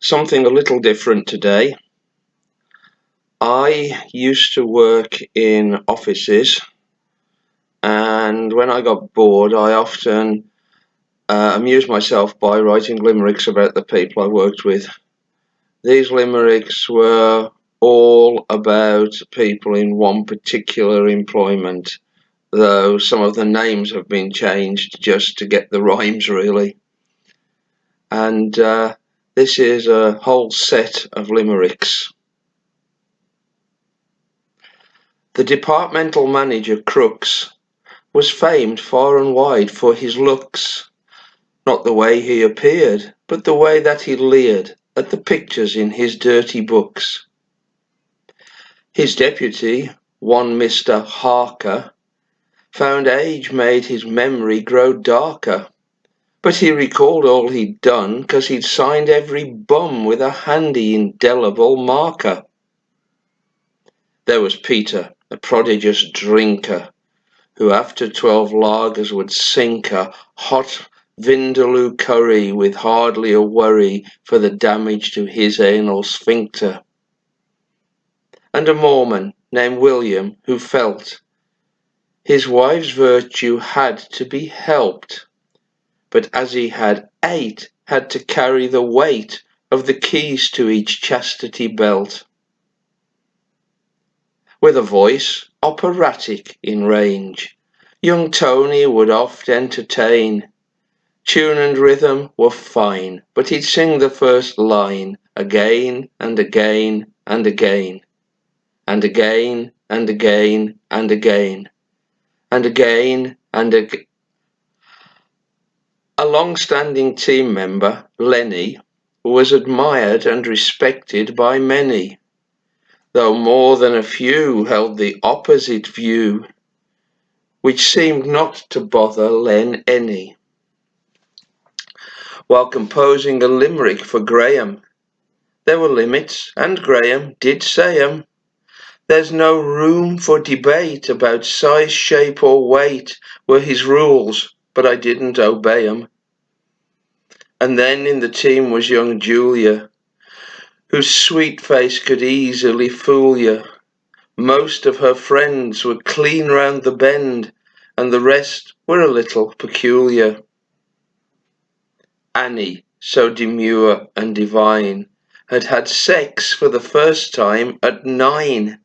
Something a little different today. I used to work in offices, and when I got bored, I often amused myself by writing limericks about the people I worked with. These limericks were all about people in one particular employment, though some of the names have been changed just to get the rhymes, really. And this is a whole set of limericks. The departmental manager, Crooks, was famed far and wide for his looks. Not the way he appeared, but the way that he leered at the pictures in his dirty books. His deputy, one Mr. Harker, found age made his memory grow darker, but he recalled all he'd done 'cause he'd signed every bum with a handy indelible marker. There was Peter, a prodigious drinker, who after 12 lagers would sink a hot vindaloo curry with hardly a worry for the damage to his anal sphincter. And a Mormon named William who felt his wife's virtue had to be helped, but as he had 8, had to carry the weight of the keys to each chastity belt. With a voice operatic in range, young Tony would oft entertain. Tune and rhythm were fine, but he'd sing the first line again and again and again, and again and again and again, and again and again. A long-standing team member, Lenny, was admired and respected by many, though more than a few held the opposite view, which seemed not to bother Len any. While composing a limerick for Graham, there were limits, and Graham did say 'em. There's no room for debate about size, shape or weight were his rules, but I didn't obey 'em. And then in the team was young Julia, whose sweet face could easily fool you. Most of her friends were clean round the bend, and the rest were a little peculiar. Annie, so demure and divine, had had sex for the first time at 9,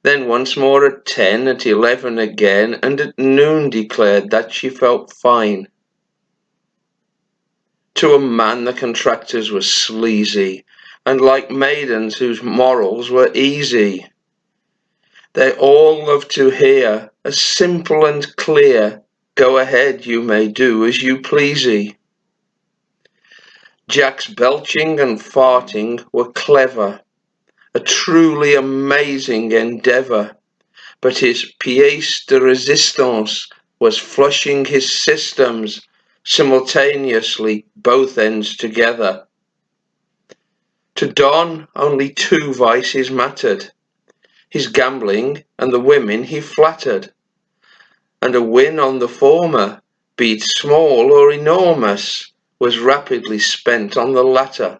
then once more at 10, at 11 again, and at noon declared that she felt fine. To a man the contractors were sleazy, and like maidens whose morals were easy. They all loved to hear a simple and clear, go ahead, you may do as you pleasey. Jack's belching and farting were clever, a truly amazing endeavour, but his pièce de résistance was flushing his systems simultaneously, both ends together. To Don only 2 vices mattered, his gambling and the women he flattered, and a win on the former, be it small or enormous, was rapidly spent on the latter.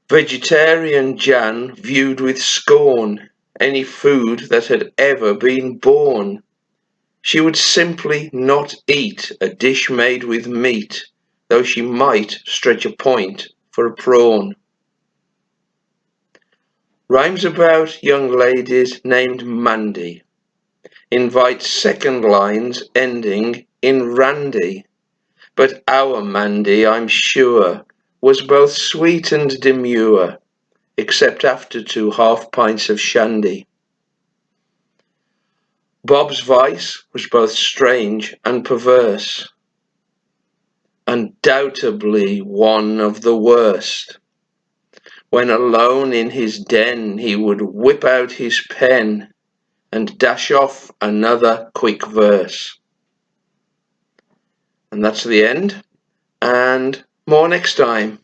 Vegetarian Jan viewed with scorn any food that had ever been born. She would simply not eat a dish made with meat, though she might stretch a point for a prawn. Rhymes about young ladies named Mandy invite second lines ending in Randy. But our Mandy, I'm sure, was both sweet and demure, except after 2 half-pints of shandy. Bob's vice was both strange and perverse, undoubtedly one of the worst. When alone in his den, he would whip out his pen and dash off another quick verse. And that's the end, and more next time.